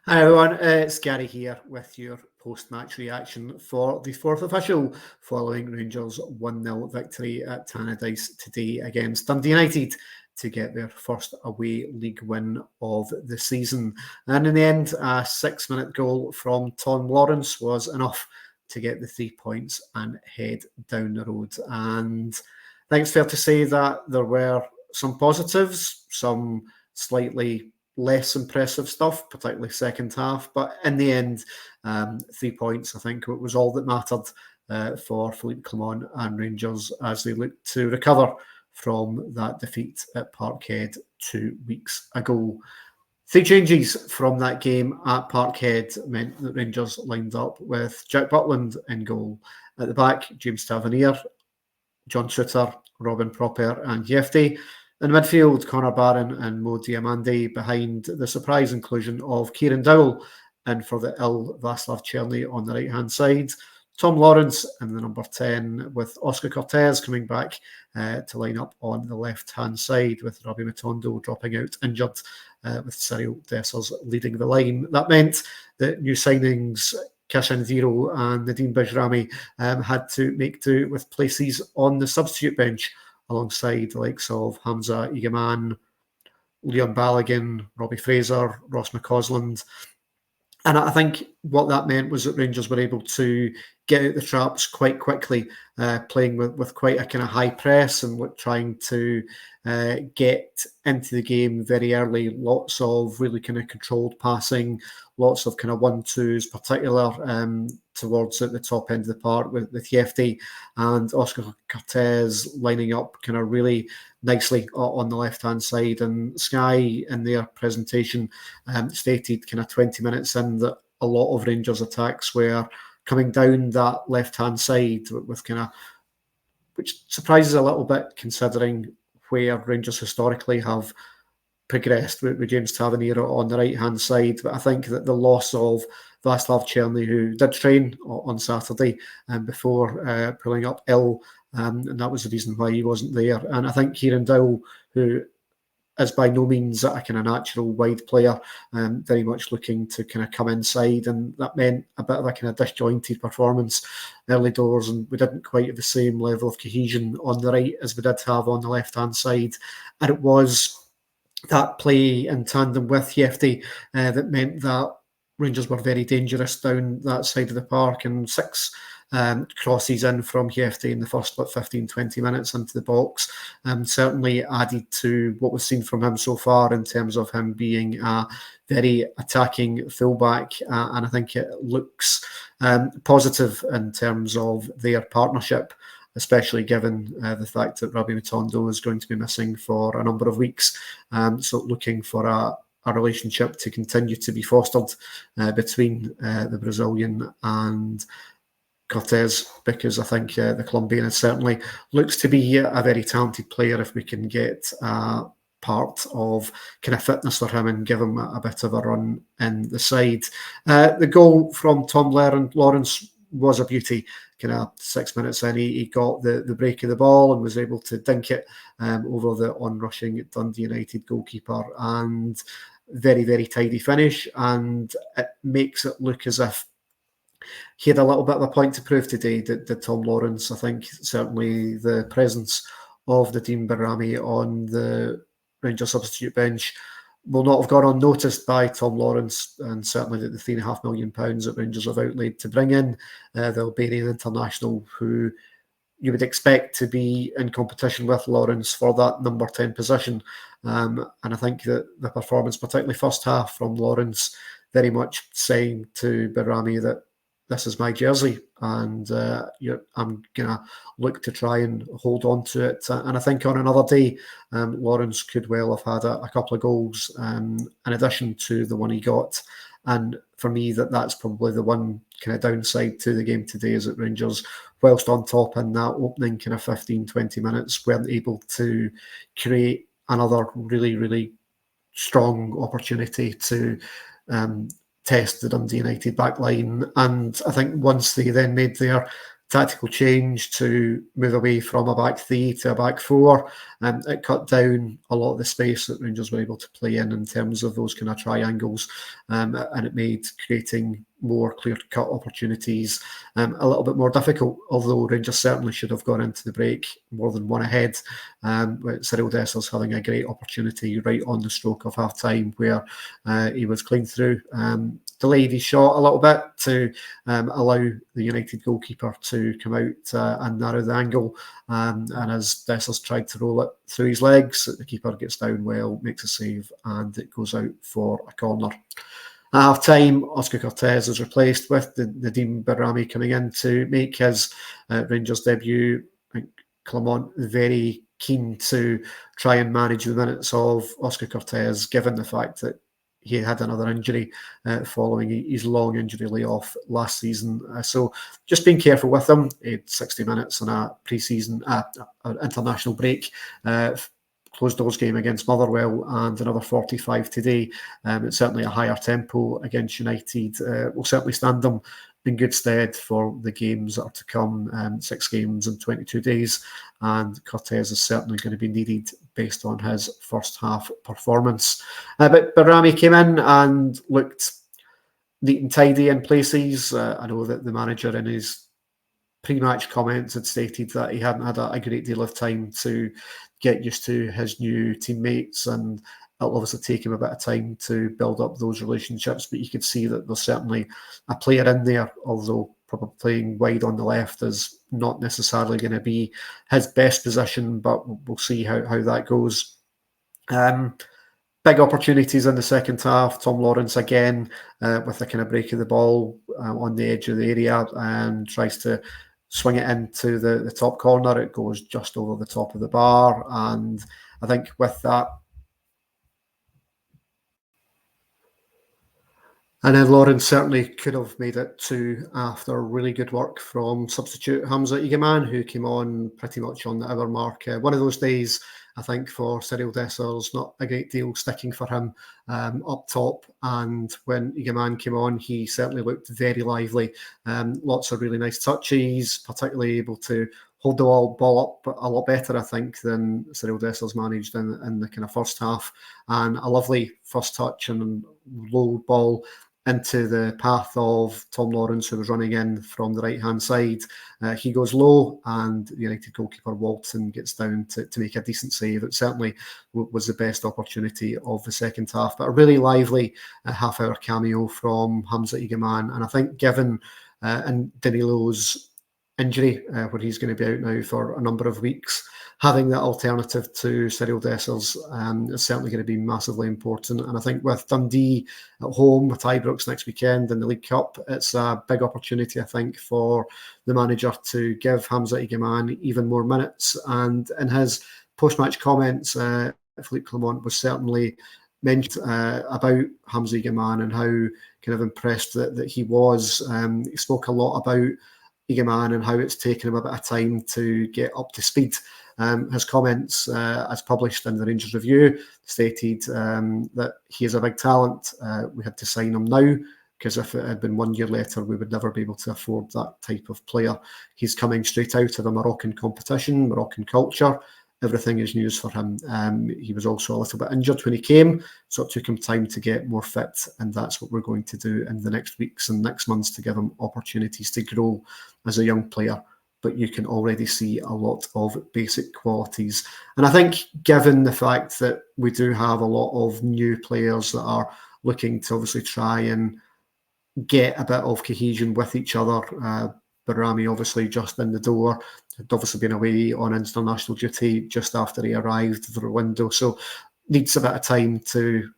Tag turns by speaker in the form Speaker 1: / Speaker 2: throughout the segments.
Speaker 1: Hi everyone, it's Gary here with your post-match reaction for the fourth official following Rangers' 1-0 victory at Tannadice today against Dundee United to get their first away league win of the season. And in the end, a 6-minute goal from Tom Lawrence was enough to get the 3 points and head down the road. And I think it's fair to say that there were some positives, some slightly less impressive stuff, particularly second half. But in the end, 3 points, I think, it was all that mattered for Philippe Clement and Rangers as they looked to recover from that defeat at Parkhead 2 weeks ago. 3 changes from that game at Parkhead meant that Rangers lined up with Jack Butland in goal. At the back, James Tavernier, John Souttar, Robin Proper and Yefty. In midfield, Connor Barron and Mo Diamande behind the surprise inclusion of Kieran Dowell and for the ill Václav Černý on the right-hand side. Tom Lawrence in the number 10 with Oscar Cortez coming back to line up on the left-hand side with Robbie Matondo dropping out injured with Cyril Dessers leading the line. That meant that new signings Kashan Zero and Nedim Bajrami had to make do with places on the substitute bench alongside the likes of Hamza Igamane, Leon Balogun, Robbie Fraser, Ross McCausland. And I think what that meant was that Rangers were able to get out the traps quite quickly, playing with quite a kind of high press and trying to get into the game very early. Lots of really kind of controlled passing, lots of kind of 1-2s, particular towards at the top end of the park with Yefty and Oscar Cortez lining up kind of really nicely on the left-hand side. And Sky, in their presentation, stated kind of 20 minutes in that a lot of Rangers attacks were coming down that left-hand side with kind of, which surprises a little bit considering where Rangers historically have progressed with James Tavernier on the right-hand side. But I think that the loss of Václav Černý, who did train on Saturday before pulling up ill, and that was the reason why he wasn't there. And I think Kieran Dowell, who is by no means a kind of natural wide player, very much looking to kind of come inside, and that meant a bit of a kind of disjointed performance early doors, and we didn't quite have the same level of cohesion on the right as we did have on the left-hand side. And it was that play in tandem with Yefty that meant that Rangers were very dangerous down that side of the park, and 6 crosses in from Yefty in the first 15-20 minutes into the box certainly added to what we've seen from him so far in terms of him being a very attacking fullback, and I think it looks positive in terms of their partnership, especially given the fact that Robbie Matondo is going to be missing for a number of weeks. So looking for a relationship to continue to be fostered between the Brazilian and Cortez, because I think the Colombian certainly looks to be a very talented player if we can get part of kind of fitness for him and give him a bit of a run in the side. The goal from Tom Lawrence was a beauty. Kind of 6 minutes in, he got the break of the ball and was able to dink it over the onrushing Dundee United goalkeeper, and very, very tidy finish, and it makes it look as if he had a little bit of a point to prove today, did Tom Lawrence. I think certainly the presence of Nedim Bajrami on the Rangers substitute bench will not have gone unnoticed by Tom Lawrence, and certainly the £3.5 million that Rangers have outlaid to bring in the Albanian international, who you would expect to be in competition with Lawrence for that number 10 position. And I think that the performance, particularly first half from Lawrence, very much saying to Bajrami that this is my jersey, and I'm going to look to try and hold on to it. And I think on another day, Lawrence could well have had a couple of goals in addition to the one he got. And for me, that's probably the one kind of downside to the game today, is that Rangers, whilst on top in that opening kind of 15-20 minutes, weren't able to create another really, really strong opportunity to test the Dundee United back line. And I think once they then made their tactical change to move away from a back three to a back four. It cut down a lot of the space that Rangers were able to play in terms of those kind of triangles, and it made creating more clear-cut opportunities a little bit more difficult, although Rangers certainly should have gone into the break more than one ahead, with Cyril Dessers having a great opportunity right on the stroke of half-time where he was clean through, delayed his shot a little bit to allow the United goalkeeper to come out and narrow the angle, and as Dessers tried to roll it through his legs, the keeper gets down well, makes a save, and it goes out for a corner. At half-time, Oscar Cortez is replaced with Nedim Bajrami coming in to make his Rangers debut. I think Clement very keen to try and manage the minutes of Oscar Cortez, given the fact that he had another injury following his long injury layoff last season. So just being careful with him. He had 60 minutes on a pre-season, international break. Closed doors game against Motherwell and another 45 today. It's certainly a higher tempo against United. Will certainly stand them in good stead for the games that are to come, 6 games in 22 days. And Cortez is certainly going to be needed based on his first half performance. But Bajrami came in and looked neat and tidy in places. I know that the manager in his pre-match comments had stated that he hadn't had a great deal of time to get used to his new teammates, and it'll obviously take him a bit of time to build up those relationships, but you could see that there's certainly a player in there, although probably playing wide on the left is not necessarily going to be his best position, but we'll see how that goes. Big opportunities in the second half. Tom Lawrence again with a kind of break of the ball on the edge of the area and tries to swing it into the top corner. It goes just over the top of the bar, and I think with that, and then Lawrence certainly could have made it 2 after really good work from substitute Hamza Igamane, who came on pretty much on the hour mark. One of those days, I think, for Cyril Dessers, not a great deal sticking for him up top. And when Igamane came on, he certainly looked very lively. Lots of really nice touches, particularly able to hold the ball up a lot better, I think, than Cyril Dessers managed in the kind of first half. And a lovely first touch and low ball into the path of Tom Lawrence, who was running in from the right-hand side. He goes low, and the United goalkeeper Walton gets down to make a decent save. It certainly was the best opportunity of the second half, but a really lively half-hour cameo from Hamza Igamane. And I think given Danilo's injury, where he's going to be out now for a number of weeks, having that alternative to Cyril Dessers is certainly going to be massively important. And I think with Dundee at home, with Ibrox next weekend in the League Cup, it's a big opportunity, I think, for the manager to give Hamza Igamane even more minutes. And in his post-match comments, Philippe Clement was certainly mentioned about Hamza Igamane and how kind of impressed that he was. He spoke a lot about Igamane and how it's taken him a bit of time to get up to speed. His comments, as published in the Rangers Review, stated that he is a big talent. We had to sign him now, because if it had been 1 year later, we would never be able to afford that type of player. He's coming straight out of a Moroccan competition, Moroccan culture. Everything is news for him. He was also a little bit injured when he came, so it took him time to get more fit, and that's what we're going to do in the next weeks and next months to give him opportunities to grow as a young player. But you can already see a lot of basic qualities. And I think given the fact that we do have a lot of new players that are looking to obviously try and get a bit of cohesion with each other, Bajrami obviously just in the door, had obviously been away on international duty just after he arrived for the window, so needs a bit of time to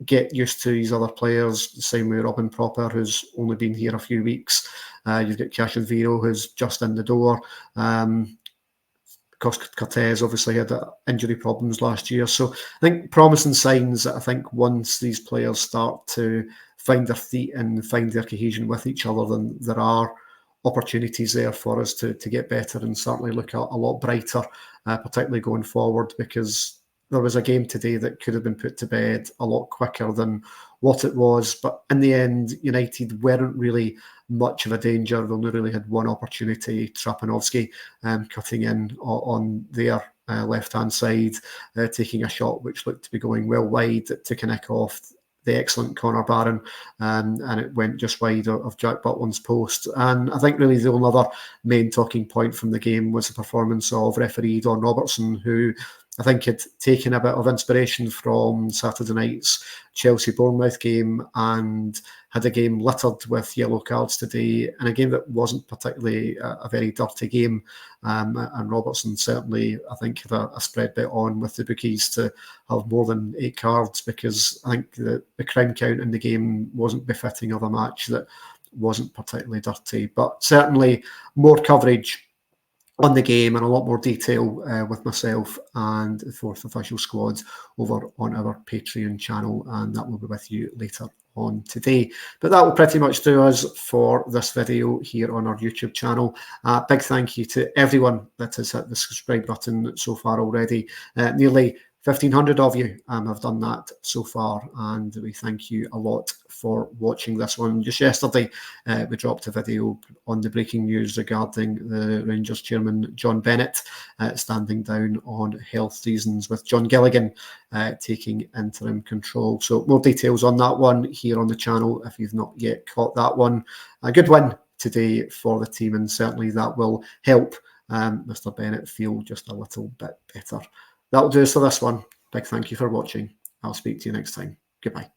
Speaker 1: get used to these other players, the same way Robin Proper, who's only been here a few weeks. You've got Cashin Vero, who's just in the door. Cortez obviously had injury problems last year. So I think promising signs that I think once these players start to find their feet and find their cohesion with each other, then there are opportunities there for us to get better and certainly look a lot brighter, particularly going forward, because there was a game today that could have been put to bed a lot quicker than what it was. But in the end, United weren't really much of a danger. They only really had one opportunity, Trapanovsky cutting in on their left-hand side, taking a shot which looked to be going well wide to connect off the excellent Connor Barron, and it went just wide of Jack Butland's post. And I think really the only other main talking point from the game was the performance of referee Don Robertson, who I think had taken a bit of inspiration from Saturday night's Chelsea-Bournemouth game and had a game littered with yellow cards today, in a game that wasn't particularly a very dirty game. And Robertson certainly, I think, had a spread bet on with the bookies to have more than 8 cards, because I think the crime count in the game wasn't befitting of a match that wasn't particularly dirty. But certainly more coverage on the game and a lot more detail with myself and the Fourth Official Squad over on our Patreon channel, and that will be with you later on today. But that will pretty much do us for this video here on our YouTube channel. Big thank you to everyone that has hit the subscribe button so far already. Nearly 1,500 of you have done that so far, and we thank you a lot for watching this one. Just yesterday, we dropped a video on the breaking news regarding the Rangers chairman, John Bennett, standing down on health reasons, with John Gilligan taking interim control. So more details on that one here on the channel if you've not yet caught that one. A good win today for the team, and certainly that will help Mr. Bennett feel just a little bit better. That'll do us for this one. Big thank you for watching. I'll speak to you next time. Goodbye.